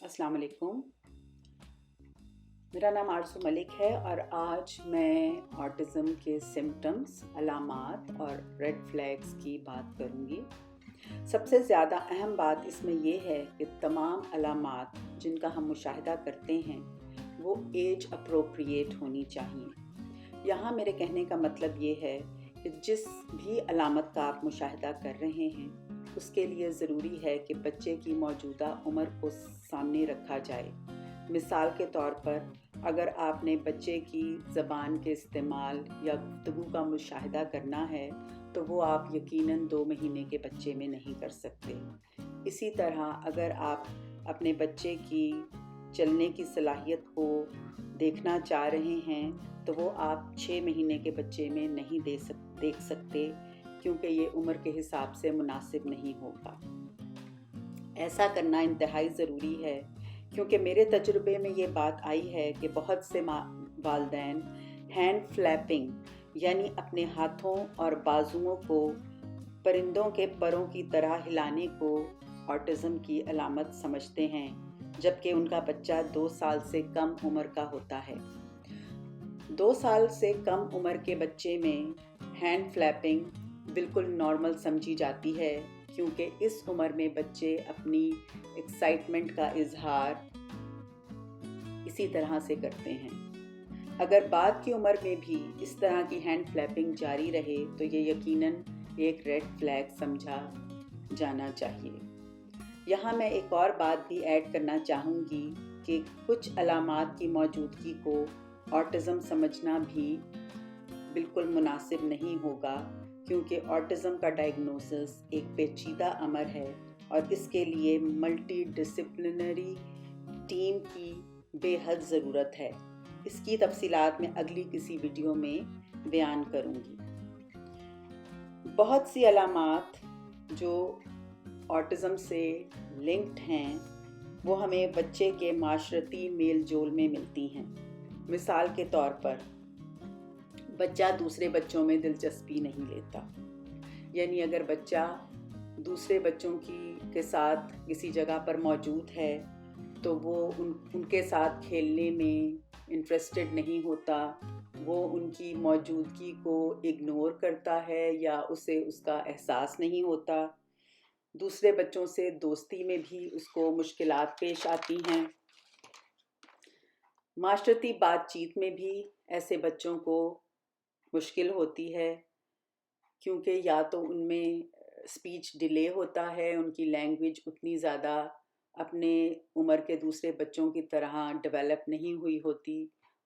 अस्सलाम वालेकुम। मेरा नाम आरज़ू मलिक है और आज मैं ऑटिज़म के सिम्पटम्स, अलामात और रेड फ्लैग्स की बात करूँगी। सबसे ज़्यादा अहम बात इसमें ये है कि तमाम अलामात जिनका हम मुशाहिदा करते हैं वो एज अप्रोप्रिएट होनी चाहिए। यहाँ मेरे कहने का मतलब ये है कि जिस भी अलामत का आप मुशाहिदा कर रहे हैं उसके लिए ज़रूरी है कि बच्चे की मौजूदा उम्र को सामने रखा जाए। मिसाल के तौर पर अगर आपने बच्चे की ज़बान के इस्तेमाल या गुफ्तगू का मुशाहिदा करना है तो वो आप यकीनन 2 महीने के बच्चे में नहीं कर सकते। इसी तरह अगर आप अपने बच्चे की चलने की सलाहियत को देखना चाह रहे हैं तो वो आप 6 महीने के बच्चे में नहीं देख सकते, क्योंकि ये उम्र के हिसाब से मुनासिब नहीं होगा। ऐसा करना इंतहाई ज़रूरी है, क्योंकि मेरे तजुर्बे में ये बात आई है कि बहुत से वालिदैन हैंड फ्लैपिंग यानी अपने हाथों और बाजुओं को परिंदों के परों की तरह हिलाने को ऑटिज़म की अलामत समझते हैं, जबकि उनका बच्चा 2 साल से कम उम्र का होता है। 2 साल से कम उम्र के बच्चे में हैंड फ्लैपिंग बिल्कुल नॉर्मल समझी जाती है, क्योंकि इस उम्र में बच्चे अपनी एक्साइटमेंट का इजहार इसी तरह से करते हैं। अगर बाद की उम्र में भी इस तरह की हैंड फ्लैपिंग जारी रहे तो ये यकीनन एक रेड फ्लैग समझा जाना चाहिए। यहाँ मैं एक और बात भी ऐड करना चाहूँगी कि कुछ अलामात की मौजूदगी को ऑटिज़म समझना भी बिल्कुल मुनासिब नहीं होगा, क्योंकि ऑटिज़म का डायग्नोसिस एक पेचीदा अमर है और इसके लिए मल्टी डिसिप्लिनरी टीम की बेहद ज़रूरत है। इसकी तफसीलात मैं अगली किसी वीडियो में बयान करूँगी। बहुत सी अलामात जो ऑटिज़म से लिंक्ड हैं वो हमें बच्चे के माशरती मेल जोल में मिलती हैं। मिसाल के तौर पर बच्चा दूसरे बच्चों में दिलचस्पी नहीं लेता, यानी अगर बच्चा दूसरे बच्चों के साथ किसी जगह पर मौजूद है तो वो उनके साथ खेलने में इंटरेस्टेड नहीं होता, वो उनकी मौजूदगी को इग्नोर करता है या उसे उसका एहसास नहीं होता। दूसरे बच्चों से दोस्ती में भी उसको मुश्किलात पेश आती हैं। माशरती बातचीत में भी ऐसे बच्चों को मुश्किल होती है, क्योंकि या तो उनमें स्पीच डिले होता है, उनकी लैंग्वेज उतनी ज़्यादा अपने उम्र के दूसरे बच्चों की तरह डेवलप नहीं हुई होती,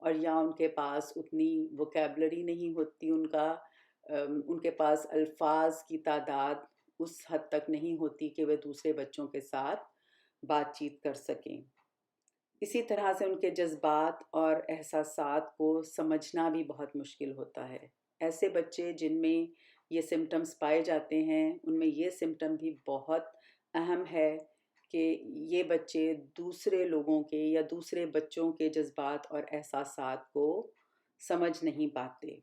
और या उनके पास उतनी वोकैबुलरी नहीं होती, उनके पास अल्फाज की तादाद उस हद तक नहीं होती कि वे दूसरे बच्चों के साथ बातचीत कर सकें। इसी तरह से उनके जज्बात और एहसासात को समझना भी बहुत मुश्किल होता है। ऐसे बच्चे जिनमें ये सिम्टम्स पाए जाते हैं उनमें ये सिम्टम भी बहुत अहम है कि ये बच्चे दूसरे लोगों के या दूसरे बच्चों के जज्बात और एहसासात को समझ नहीं पाते।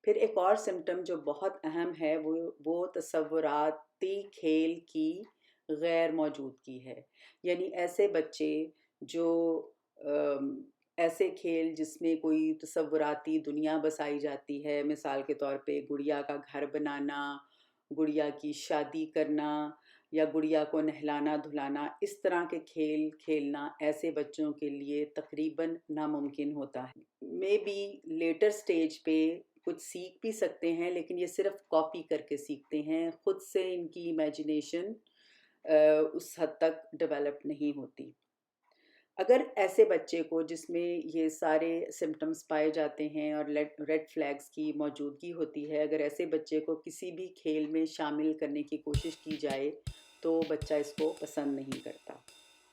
फिर एक और सिम्टम जो बहुत अहम है वो तसव्वुराती खेल की गैर मौजूदगी है। यानी ऐसे बच्चे जो ऐसे खेल जिसमें कोई तसव्वुराती दुनिया बसाई जाती है, मिसाल के तौर पे गुड़िया का घर बनाना, गुड़िया की शादी करना या गुड़िया को नहलाना धुलाना, इस तरह के खेल खेलना ऐसे बच्चों के लिए तकरीबन नामुमकिन होता है। मे बी लेटर स्टेज पे कुछ सीख भी सकते हैं, लेकिन ये सिर्फ कॉपी करके सीखते हैं, खुद से इनकी इमेजिनेशन उस हद तक डेवलप नहीं होती। अगर ऐसे बच्चे को जिसमें ये सारे सिम्टम्स पाए जाते हैं और रेड फ्लैग्स की मौजूदगी होती है, अगर ऐसे बच्चे को किसी भी खेल में शामिल करने की कोशिश की जाए तो बच्चा इसको पसंद नहीं करता।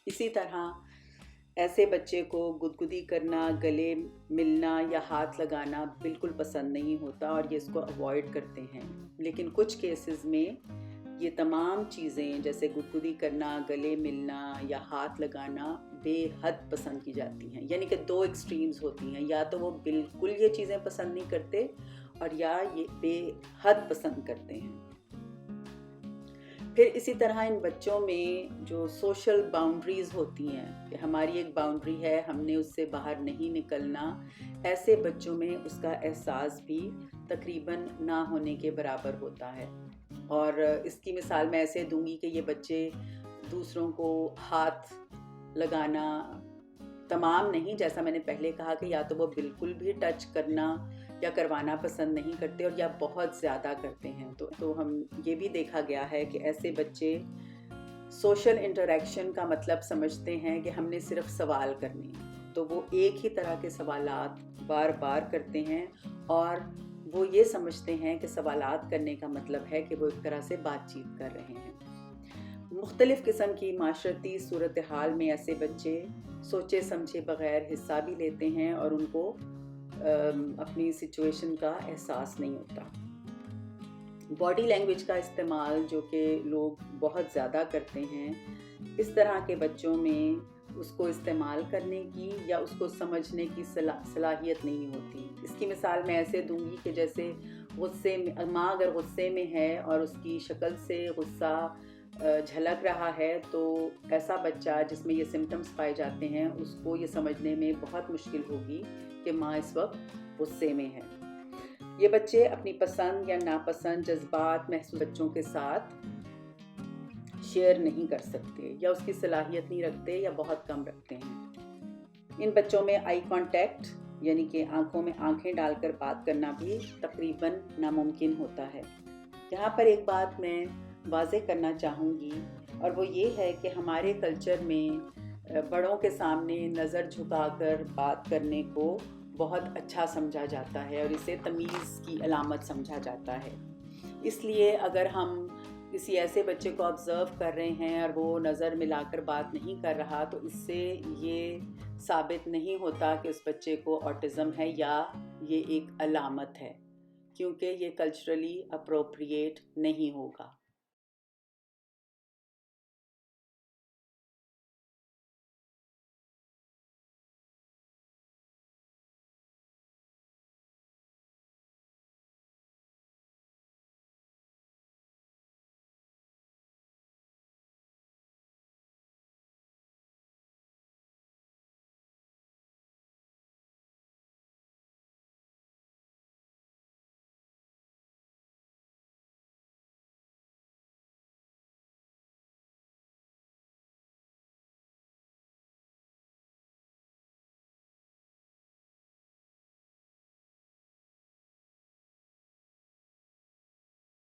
इसी तरह ऐसे बच्चे को गुदगुदी करना, गले मिलना या हाथ लगाना बिल्कुल पसंद नहीं होता और ये इसको अवॉइड करते हैं। लेकिन कुछ केसेस में ये तमाम चीज़ें जैसे गुदगुदी करना, गले मिलना या हाथ लगाना बेहद पसंद की जाती हैं। यानी कि 2 एक्सट्रीम्स होती हैं, या तो वो बिल्कुल ये चीज़ें पसंद नहीं करते और या ये बेहद पसंद करते हैं। پھر اسی طرح ان بچوں میں جو سوشل باؤنڈریز ہوتی ہیں کہ ہماری ایک باؤنڈری ہے، ہم نے اس سے باہر نہیں نکلنا، ایسے بچوں میں اس کا احساس بھی تقریباً نہ ہونے کے برابر ہوتا ہے. اور اس کی مثال میں ایسے دوں گی کہ یہ بچے دوسروں کو ہاتھ لگانا تمام نہیں، جیسا میں نے پہلے کہا کہ یا تو وہ بالکل بھی ٹچ کرنا یا کروانا پسند نہیں کرتے اور یا بہت زیادہ کرتے ہیں. تو ہم یہ بھی دیکھا گیا ہے کہ ایسے بچے سوشل انٹریکشن کا مطلب سمجھتے ہیں کہ ہم نے صرف سوال کرنے، تو وہ ایک ہی طرح کے سوالات بار بار کرتے ہیں اور وہ یہ سمجھتے ہیں کہ سوالات کرنے کا مطلب ہے کہ وہ ایک طرح سے بات چیت کر رہے ہیں. مختلف قسم کی معاشرتی صورتحال میں ایسے بچے سوچے سمجھے بغیر حصہ بھی لیتے ہیں اور ان کو اپنی سچویشن کا احساس نہیں ہوتا. باڈی لینگویج کا استعمال جو کہ لوگ بہت زیادہ کرتے ہیں، اس طرح کے بچوں میں اس کو استعمال کرنے کی یا اس کو سمجھنے کی صلاحیت نہیں ہوتی. اس کی مثال میں ایسے دوں گی کہ جیسے غصے میں ماں اگر غصے میں ہے اور اس کی شکل سے غصہ جھلک رہا ہے، تو ایسا بچہ جس میں یہ سمٹمز پائے جاتے ہیں اس کو یہ سمجھنے میں بہت مشکل ہوگی کہ ماں اس وقت غصے میں ہے. یہ بچے اپنی پسند یا ناپسند جذبات محسوس بچوں کے ساتھ شیئر نہیں کر سکتے یا اس کی صلاحیت نہیں رکھتے یا بہت کم رکھتے ہیں. ان بچوں میں آئی کانٹیکٹ یعنی کہ آنکھوں میں آنکھیں ڈال کر بات کرنا بھی تقریباً ناممکن ہوتا ہے. یہاں پر ایک بات میں واضح کرنا چاہوں گی اور وہ یہ ہے کہ ہمارے کلچر میں بڑوں کے سامنے نظر جھکا کر بات کرنے کو بہت اچھا سمجھا جاتا ہے اور اسے تمیز کی علامت سمجھا جاتا ہے. اس لیے اگر ہم کسی ایسے بچے کو آبزرو کر رہے ہیں اور وہ نظر ملا کر بات نہیں کر رہا، تو اس سے یہ ثابت نہیں ہوتا کہ اس بچے کو آٹزم ہے یا یہ ایک علامت ہے، کیونکہ یہ کلچرلی اپروپریٹ نہیں ہوگا.